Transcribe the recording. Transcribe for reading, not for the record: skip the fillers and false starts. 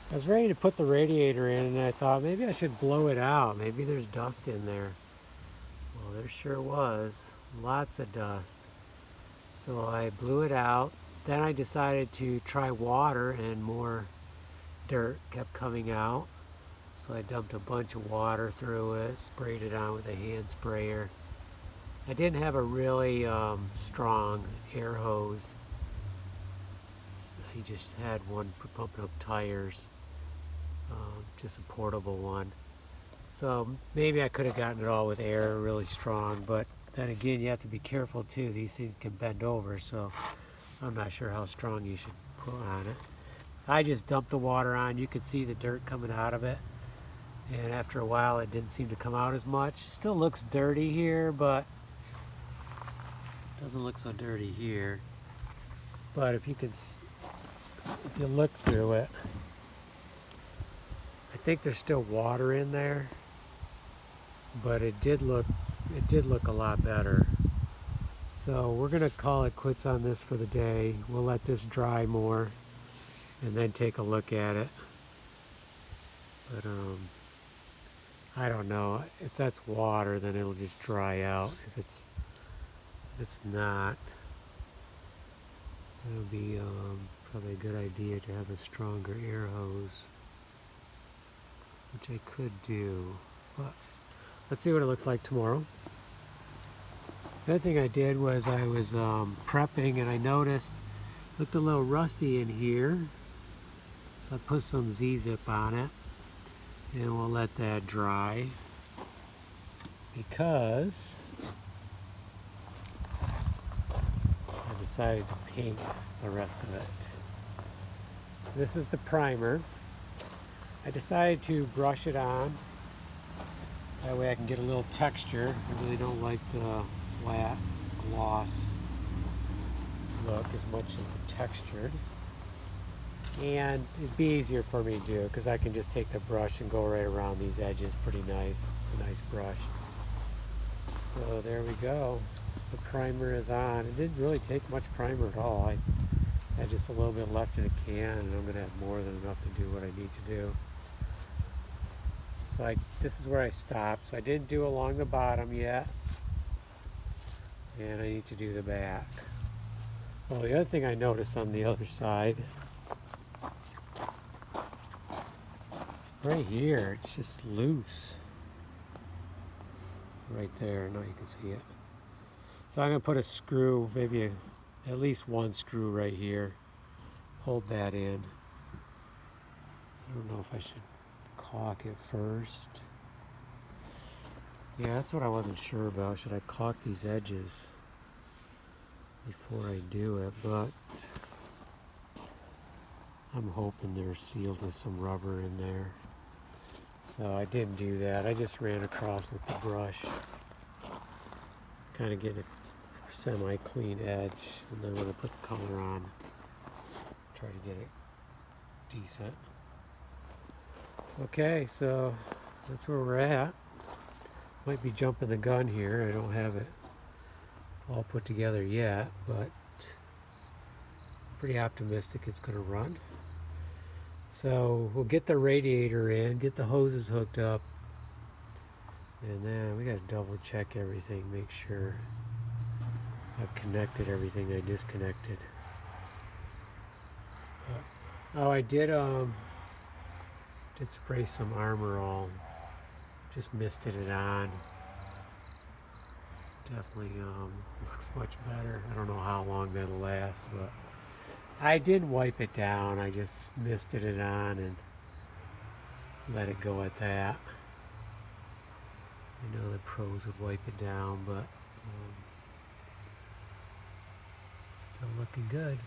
I was ready to put the radiator in and I thought maybe I should blow it out. Maybe there's dust in there. Well, there sure was. Lots of dust. So I blew it out. Then I decided to try water and more dirt kept coming out. So I dumped a bunch of water through it, sprayed it on with a hand sprayer. I didn't have a really strong air hose. I just had one for pumping up tires, just a portable one. So maybe I could have gotten it all with air really strong, but then again, you have to be careful too. These things can bend over, so I'm not sure how strong you should put on it. I just dumped the water on. You could see the dirt coming out of it. And after a while, it didn't seem to come out as much. Still looks dirty here, but it doesn't look so dirty here. But if you look through it, I think there's still water in there, but it did look a lot better. So we're gonna call it quits on this for the day. We'll let this dry more and then take a look at it. But I don't know. If that's water, then it'll just dry out. If it's not, it'll be probably a good idea to have a stronger air hose, which I could do. But let's see what it looks like tomorrow. The other thing I did was I was prepping and I noticed it looked a little rusty in here. So I put some Z-Zip on it and we'll let that dry because I decided to paint the rest of it. This is the primer. I decided to brush it on. That way I can get a little texture. I really don't like the flat gloss look as much as the textured. And it'd be easier for me to do because I can just take the brush and go right around these edges pretty nice. A nice brush. So there we go. The primer is on. It didn't really take much primer at all. I had just a little bit left in a can and I'm going to have more than enough to do what I need to do. So this is where I stopped. So I didn't do along the bottom yet. And I need to do the back. Well, the other thing I noticed on the other side, right here, it's just loose. Right there, now you can see it. So I'm going to put a screw, maybe at least one screw right here. Hold that in. I don't know if I should caulk it first. Yeah, that's what I wasn't sure about. Should I caulk these edges before I do it? But I'm hoping they're sealed with some rubber in there. So I didn't do that. I just ran across with the brush. Kind of get a semi-clean edge. And then when I put the color on, try to get it decent. Okay, so that's where we're at. Might be jumping the gun here. I don't have it all put together yet, but pretty optimistic it's going to run. So we'll get the radiator in, get the hoses hooked up, and then we got to double check everything, make sure I've connected everything I disconnected. Oh, I did spray some Armor All. Just misted it on. Definitely looks much better. I don't know how long that'll last, but I didn't wipe it down. I just misted it on and let it go at that. I know the pros would wipe it down, but still looking good.